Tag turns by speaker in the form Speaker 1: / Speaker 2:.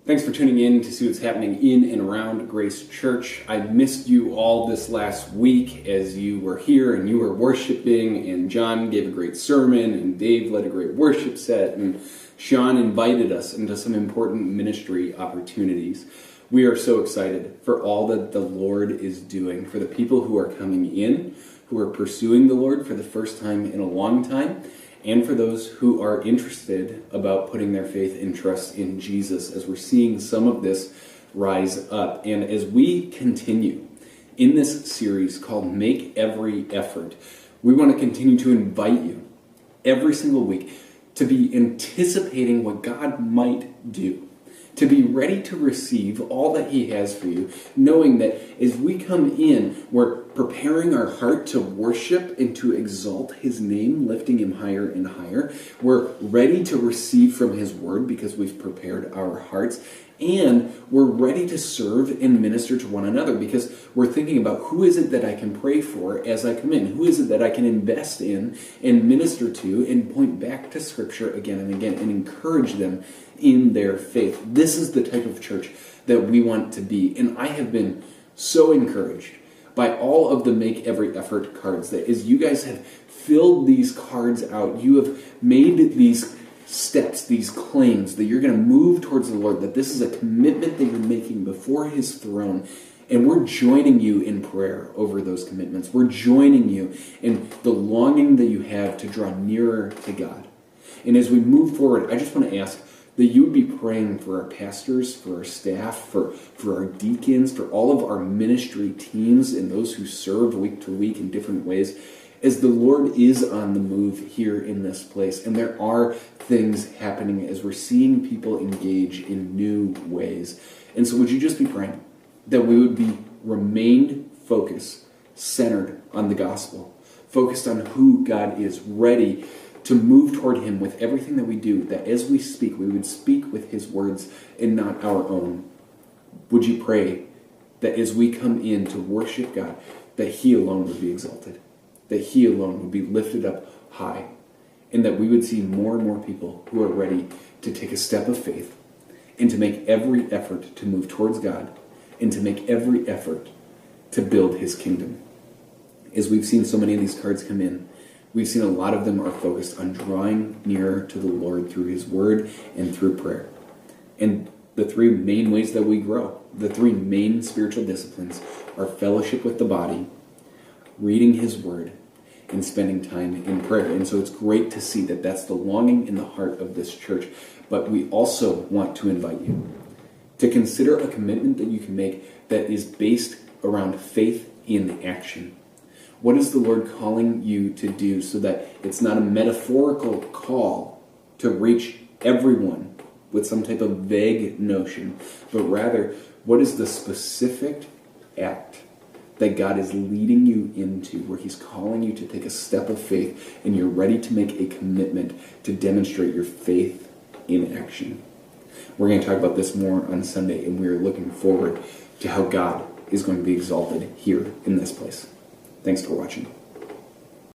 Speaker 1: Thanks for tuning in to see what's happening in and around Grace Church. I missed you all this last week as you were here and you were worshiping, and John gave a great sermon, and Dave led a great worship set, and Sean invited us into some important ministry opportunities. We are so excited for all that the Lord is doing, for the people who are coming in, who are pursuing the Lord for the first time in a long time, and for those who are interested about putting their faith and trust in Jesus, as we're seeing some of this rise up. And as we continue in this series called Make Every Effort, we want to continue to invite you every single week to be anticipating what God might do, to be ready to receive all that He has for you, knowing that as we come in, we're preparing our heart to worship and to exalt His name, lifting Him higher and higher. We're ready to receive from His word because we've prepared our hearts. And we're ready to serve and minister to one another because we're thinking about who is it that I can pray for as I come in? Who is it that I can invest in and minister to and point back to Scripture again and again and encourage them in their faith? This is the type of church that we want to be. And I have been so encouraged by all of the Make Every Effort cards that as you guys have filled these cards out, you have made these steps, these claims that you're going to move towards the Lord, that this is a commitment that you're making before His throne. And we're joining you in prayer over those commitments. We're joining you in the longing that you have to draw nearer to God. And as we move forward, I just want to ask that you would be praying for our pastors, for our staff, for our deacons, for all of our ministry teams and those who serve week to week in different ways, as the Lord is on the move here in this place. And there are things happening as we're seeing people engage in new ways. And so would you just be praying that we would be remained focused, centered on the gospel, focused on who God is, ready to move toward Him with everything that we do, that as we speak, we would speak with His words and not our own. Would you pray that as we come in to worship God, that He alone would be exalted, that He alone would be lifted up high, and that we would see more and more people who are ready to take a step of faith and to make every effort to move towards God and to make every effort to build His kingdom. As we've seen so many of these cards come in, we've seen a lot of them are focused on drawing nearer to the Lord through His word and through prayer. And the three main ways that we grow, the three main spiritual disciplines, are fellowship with the body, reading His word, and spending time in prayer. And so it's great to see that that's the longing in the heart of this church. But we also want to invite you to consider a commitment that you can make that is based around faith in action. What is the Lord calling you to do so that it's not a metaphorical call to reach everyone with some type of vague notion, but rather, what is the specific act that God is leading you into, where He's calling you to take a step of faith and you're ready to make a commitment to demonstrate your faith in action? We're going to talk about this more on Sunday, and we are looking forward to how God is going to be exalted here in this place. Thanks for watching.